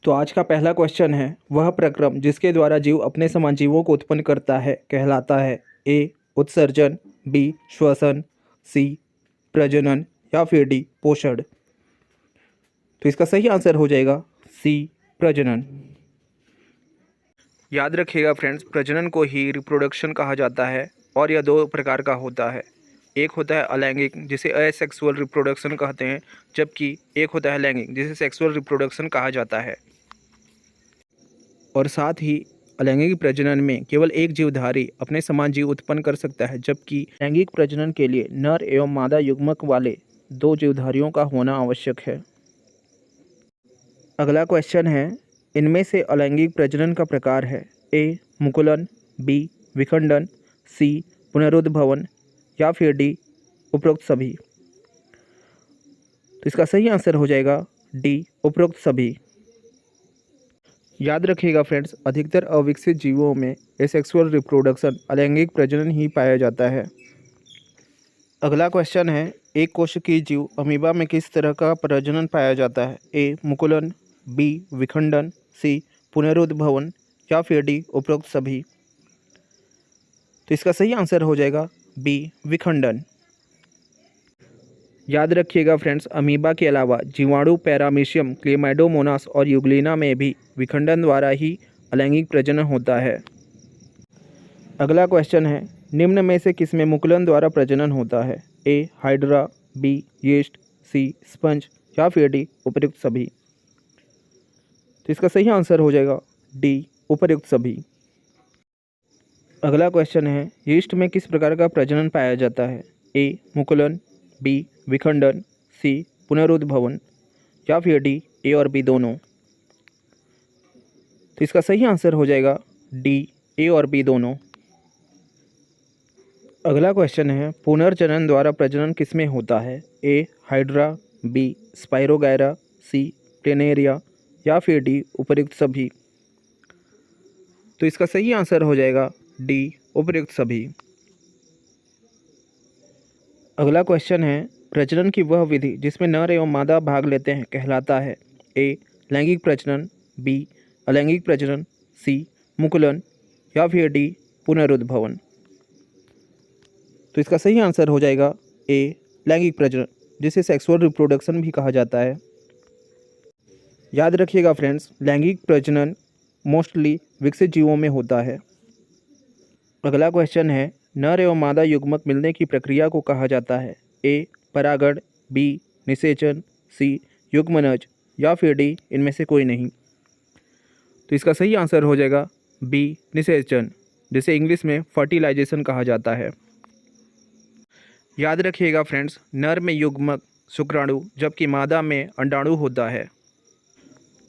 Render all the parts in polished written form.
तो आज का पहला क्वेश्चन है, वह प्रक्रम जिसके द्वारा जीव अपने समान जीवों को उत्पन्न करता है कहलाता है ए उत्सर्जन, बी श्वसन, सी प्रजनन या फिर डी पोषण। तो इसका सही आंसर हो जाएगा सी प्रजनन। याद रखिएगा फ्रेंड्स, प्रजनन को ही रिप्रोडक्शन कहा जाता है और यह दो प्रकार का होता है। एक होता है अलैंगिक जिसे असेक्सुअल रिप्रोडक्शन कहते हैं, जबकि एक होता है लैंगिक जिसे सेक्सुअल रिप्रोडक्शन कहा जाता है। और साथ ही अलैंगिक प्रजनन में केवल एक जीवधारी अपने समान जीव उत्पन्न कर सकता है, जबकि लैंगिक प्रजनन के लिए नर एवं मादा युग्मक वाले दो जीवधारियों का होना आवश्यक है। अगला क्वेश्चन है, इनमें से अलैंगिक प्रजनन का प्रकार है ए मुकुलन, बी विखंडन, सी पुनरुद्भवन या फिर डी उपरोक्त सभी। तो इसका सही आंसर हो जाएगा डी उपरोक्त सभी। याद रखिएगा फ्रेंड्स, अधिकतर अविकसित जीवों में एसेक्सुअल रिप्रोडक्शन अलैंगिक प्रजनन ही पाया जाता है। अगला क्वेश्चन है, एक कोशिकीय जीव अमीबा में किस तरह का प्रजनन पाया जाता है? ए मुकुलन, बी विखंडन, सी पुनरुद्भवन या फिर डी उपरोक्त सभी। तो इसका सही आंसर हो जाएगा बी विखंडन। याद रखिएगा फ्रेंड्स, अमीबा के अलावा जीवाणु पैरामीशियम, क्लेमाइडोमोनास और यूग्लिना में भी विखंडन द्वारा ही अलैंगिक प्रजनन होता है। अगला क्वेश्चन है, निम्न में से किसमें मुकुलन द्वारा प्रजनन होता है? A hydra, B yeast, C sponge या फिर डी उपर्युक्त सभी। तो इसका सही आंसर हो जाएगा डी उपर्युक्त सभी। अगला क्वेश्चन है, यीस्ट में किस प्रकार का प्रजनन पाया जाता है? ए मुकुलन, बी विखंडन, सी पुनरुद्भवन या फिर डी ए और बी दोनों। तो इसका सही आंसर हो जाएगा डी ए और बी दोनों। अगला क्वेश्चन है, पुनर्जनन द्वारा प्रजनन किसमें होता है? A hydra, B spirogyra, C planaria या फिर डी उपर्युक्त सभी। तो इसका सही आंसर हो जाएगा डी उपर्युक्त सभी। अगला क्वेश्चन है, प्रजनन की वह विधि जिसमें नर एवं मादा भाग लेते हैं कहलाता है? ए लैंगिक प्रजनन, बी अलैंगिक प्रजनन, सी मुकुलन या फिर डी पुनरुद्भवन। तो इसका सही आंसर हो जाएगा ए लैंगिक प्रजनन, जिसे सेक्सुअल रिप्रोडक्शन भी कहा जाता है। याद रखिएगा फ्रेंड्स, लैंगिक प्रजनन मोस्टली विकसित जीवों में होता है। अगला क्वेश्चन है, नर एवं मादा युग्मक मिलने की प्रक्रिया को कहा जाता है? ए परागण, बी निषेचन, सी युग्मनज या फिर डी इनमें से कोई नहीं। तो इसका सही आंसर हो जाएगा बी निषेचन, जिसे इंग्लिश में फर्टिलाइजेशन कहा जाता है। याद रखिएगा फ्रेंड्स, नर में युग्मक शुक्राणु जबकि मादा में अंडाणु होता है।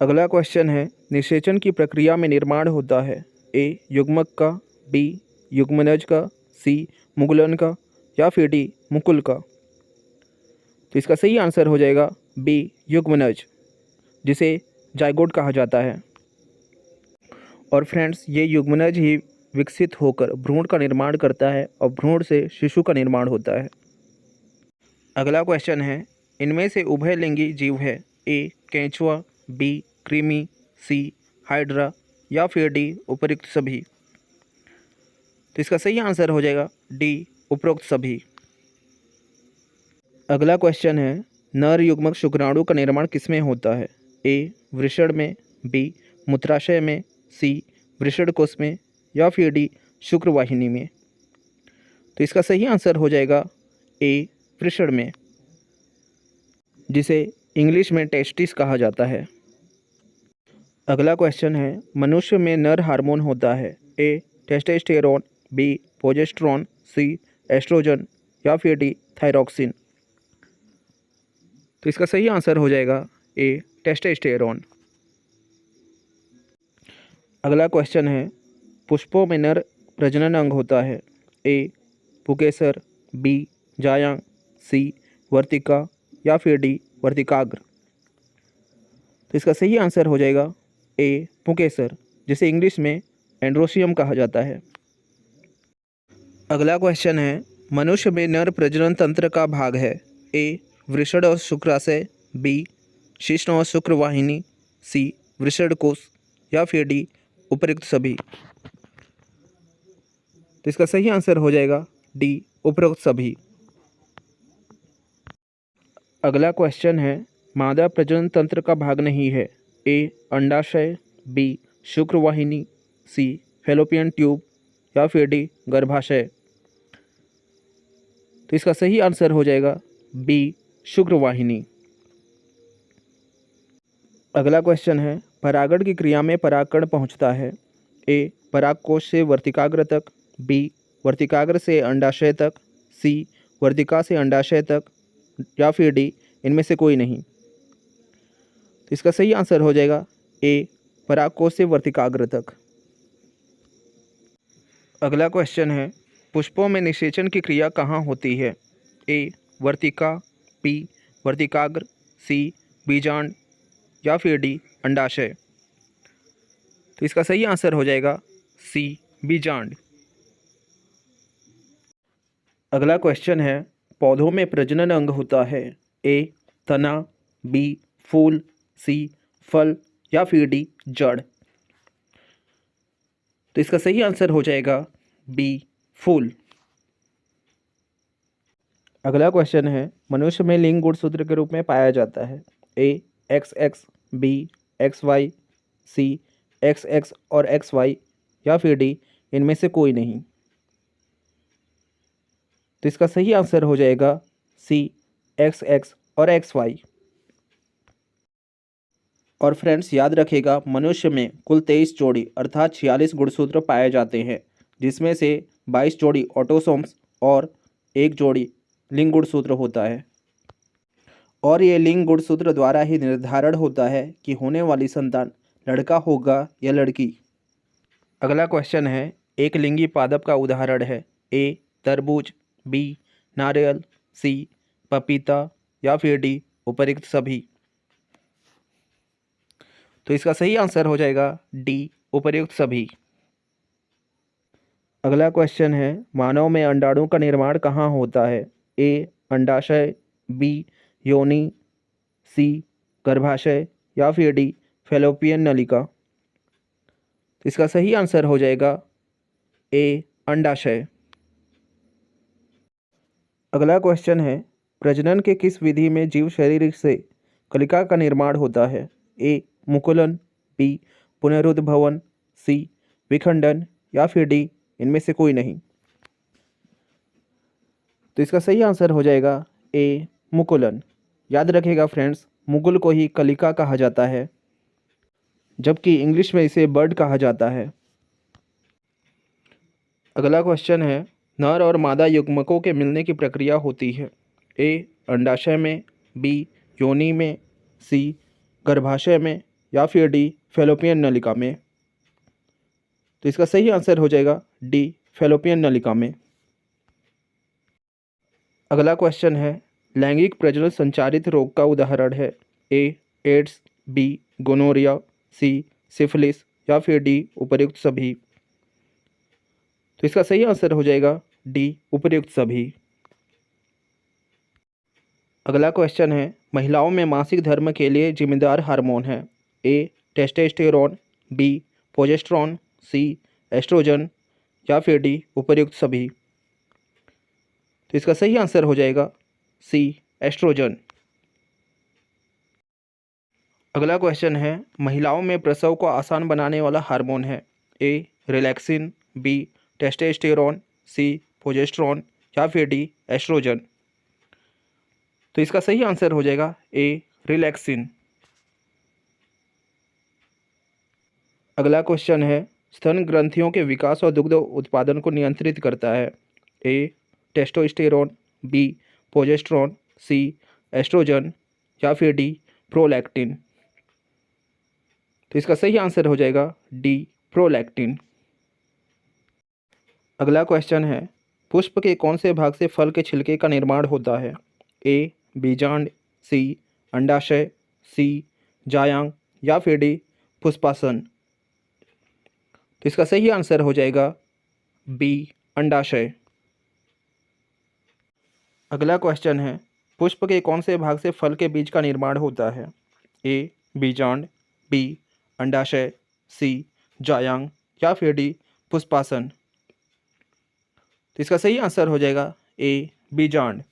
अगला क्वेश्चन है, निषेचन की प्रक्रिया में निर्माण होता है? ए युग्मक का, बी युग्मनज का, सी मुकुलन का या फिर डी मुकुल का। तो इसका सही आंसर हो जाएगा बी युग्मनज, जिसे जाइगोट कहा जाता है। और फ्रेंड्स, ये युग्मनज ही विकसित होकर भ्रूण का निर्माण करता है और भ्रूण से शिशु का निर्माण होता है। अगला क्वेश्चन है, इनमें से उभयलिंगी जीव है? ए केंचुआ, बी कृमि, सी हाइड्रा या फिर डी उपर्युक्त सभी। तो इसका सही आंसर हो जाएगा डी उपरोक्त सभी। अगला क्वेश्चन है, नर युग्मक शुक्राणु का निर्माण किसमें होता है? ए वृषण में, बी मूत्राशय में, सी वृषणकोश में या फिर डी शुक्रवाहिनी में। तो इसका सही आंसर हो जाएगा ए वृषण में, जिसे इंग्लिश में टेस्टिस कहा जाता है। अगला क्वेश्चन है, मनुष्य में नर हार्मोन होता है? ए टेस्टोस्टेरोन, बी प्रोजेस्टेरोन, सी एस्ट्रोजन या फिर डी थायरॉक्सिन। तो इसका सही आंसर हो जाएगा ए टेस्टोस्टेरोन। अगला क्वेश्चन है, पुष्पों में नर प्रजनन अंग होता है? ए पुकेसर, बी जायांग, सी वर्तिका या फिर डी वर्तिकाग्र। तो इसका सही आंसर हो जाएगा ए पुकेसर, जिसे इंग्लिश में एंड्रोसियम कहा जाता है। अगला क्वेश्चन है, मनुष्य में नर प्रजनन तंत्र का भाग है? ए वृषण और शुक्राशय, बी शिश्न और शुक्रवाहिनी, सी वृषण कोश या फिर डी उपरोक्त सभी। तो इसका सही आंसर हो जाएगा डी उपरोक्त सभी। अगला क्वेश्चन है, मादा प्रजनन तंत्र का भाग नहीं है। ए अंडाशय, बी शुक्रवाहिनी, सी फैलोपियन ट्यूब या फिर डी गर्भाशय। तो इसका सही आंसर हो जाएगा बी शुक्रवाहिनी। अगला क्वेश्चन है, परागण की क्रिया में परागकण पहुंचता है। ए परागकोश से वर्तिकाग्र तक, बी वर्तिकाग्र से अंडाशय तक, सी वर्तिका से अंडाशय तक या फिर डी इनमें से कोई नहीं। तो इसका सही आंसर हो जाएगा ए परागकोश से वर्तिकाग्र तक। अगला क्वेश्चन है, पुष्पों में निषेचन की क्रिया कहाँ होती है। ए वर्तिका, बी वर्तिकाग्र, सी बीजांड या फिर डी अंडाशय। तो इसका सही आंसर हो जाएगा सी बीजांड। अगला क्वेश्चन है, पौधों में प्रजनन अंग होता है। ए तना, बी फूल, सी फल या फिर डी जड़। तो इसका सही आंसर हो जाएगा बी फूल। अगला क्वेश्चन है, मनुष्य में लिंग गुणसूत्र के रूप में पाया जाता है। ए XX, बी XY, सी XX और XY या फिर डी इनमें से कोई नहीं। तो इसका सही आंसर हो जाएगा सी XX और XY। और फ्रेंड्स याद रखिएगा, मनुष्य में कुल 23 जोड़ी अर्थात 46 गुणसूत्र पाए जाते हैं, जिसमें से 22 जोड़ी ऑटोसोम्स और 1 जोड़ी लिंग गुणसूत्र होता है। और ये लिंग गुणसूत्र द्वारा ही निर्धारण होता है कि होने वाली संतान लड़का होगा या लड़की। अगला क्वेश्चन है, एक लिंगी पादप का उदाहरण है। ए तरबूज, बी नारियल, सी पपीता या फिर डी उपर्युक्त सभी। तो इसका सही आंसर हो जाएगा डी उपर्युक्त सभी। अगला क्वेश्चन है, मानव में अंडाणु का निर्माण कहाँ होता है। ए अंडाशय, बी योनि, सी गर्भाशय या फिर डी फैलोपियन नलिका। तो इसका सही आंसर हो जाएगा ए अंडाशय। अगला क्वेश्चन है, प्रजनन के किस विधि में जीव शरीर से कलिका का निर्माण होता है। ए मुकुलन, बी पुनरुद्भवन, सी विखंडन या फिर डी इनमें से कोई नहीं। तो इसका सही आंसर हो जाएगा ए मुकुलन। याद रखिएगा फ्रेंड्स, मुकुल को ही कलिका कहा जाता है, जबकि इंग्लिश में इसे बर्ड कहा जाता है। अगला क्वेश्चन है, नर और मादा युग्मकों के मिलने की प्रक्रिया होती है। ए अंडाशय में, बी योनि में, सी गर्भाशय में या फिर डी फैलोपियन नलिका में। तो इसका सही आंसर हो जाएगा डी फैलोपियन नलिका में। अगला क्वेश्चन है, लैंगिक प्रजनन संचारित रोग का उदाहरण है। ए एड्स, बी गोनोरिया, सी सिफिलिस या फिर डी उपर्युक्त सभी। तो इसका सही आंसर हो जाएगा डी उपर्युक्त सभी। अगला क्वेश्चन है, महिलाओं में मासिक धर्म के लिए जिम्मेदार हार्मोन है। ए टेस्टोस्टेरोन, बी प्रोजेस्टेरोन, सी एस्ट्रोजन या फिर डी उपर्युक्त सभी। तो इसका सही आंसर हो जाएगा सी एस्ट्रोजन। अगला क्वेश्चन है, महिलाओं में प्रसव को आसान बनाने वाला हार्मोन है। ए रिलैक्सिन, बी टेस्टोस्टेरोन, सी प्रोजेस्टेरोन या फिर डी एस्ट्रोजन। तो इसका सही आंसर हो जाएगा ए रिलैक्सिन। अगला क्वेश्चन है, स्तन ग्रंथियों के विकास और दुग्ध उत्पादन को नियंत्रित करता है। ए टेस्टोस्टेरोन, बी प्रोजेस्टेरोन, सी एस्ट्रोजन या फिर डी प्रोलैक्टिन। तो इसका सही आंसर हो जाएगा डी प्रोलैक्टिन। अगला क्वेश्चन है, पुष्प के कौन से भाग से फल के छिलके का निर्माण होता है। ए बीजांड, सी अंडाशय, सी जायांग या फिर डी पुष्पासन। तो इसका सही आंसर हो जाएगा बी अंडाशय। अगला क्वेश्चन है, पुष्प के कौन से भाग से फल के बीज का निर्माण होता है। ए बीजांड, बी अंडाशय, सी जायांग या फिर डी पुष्पासन। तो इसका सही आंसर हो जाएगा ए बीजांड।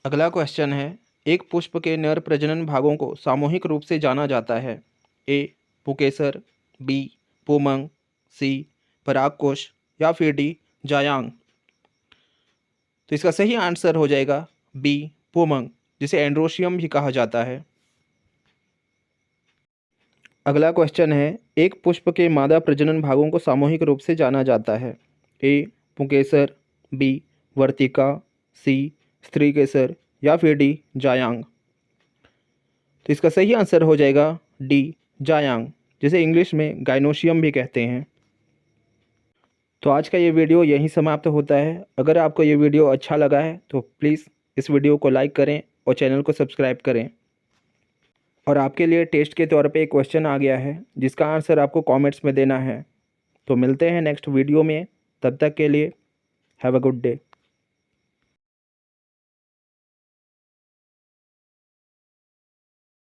अगला क्वेश्चन है, एक पुष्प के नर प्रजनन भागों को सामूहिक रूप से जाना जाता है। ए पुकेसर, बी पुमंग, सी परागकोश या फिर डी जायांग। तो इसका सही आंसर हो जाएगा बी पुमंग, जिसे एंड्रोशियम भी कहा जाता है। अगला क्वेश्चन है, एक पुष्प के मादा प्रजनन भागों को सामूहिक रूप से जाना जाता है। ए पुंकेसर, बी वर्तिका, सी स्त्रीकेसर या फिर डी जायांग। तो इसका सही आंसर हो जाएगा डी जायांग, जिसे इंग्लिश में गाइनोशियम भी कहते हैं। तो आज का ये वीडियो यहीं समाप्त होता है। अगर आपको ये वीडियो अच्छा लगा है तो प्लीज़ इस वीडियो को लाइक करें और चैनल को सब्सक्राइब करें। और आपके लिए टेस्ट के तौर पे एक क्वेश्चन आ गया है जिसका आंसर आपको कमेंट्स में देना है। तो मिलते हैं नेक्स्ट वीडियो में, तब तक के लिए हैव अ गुड डे।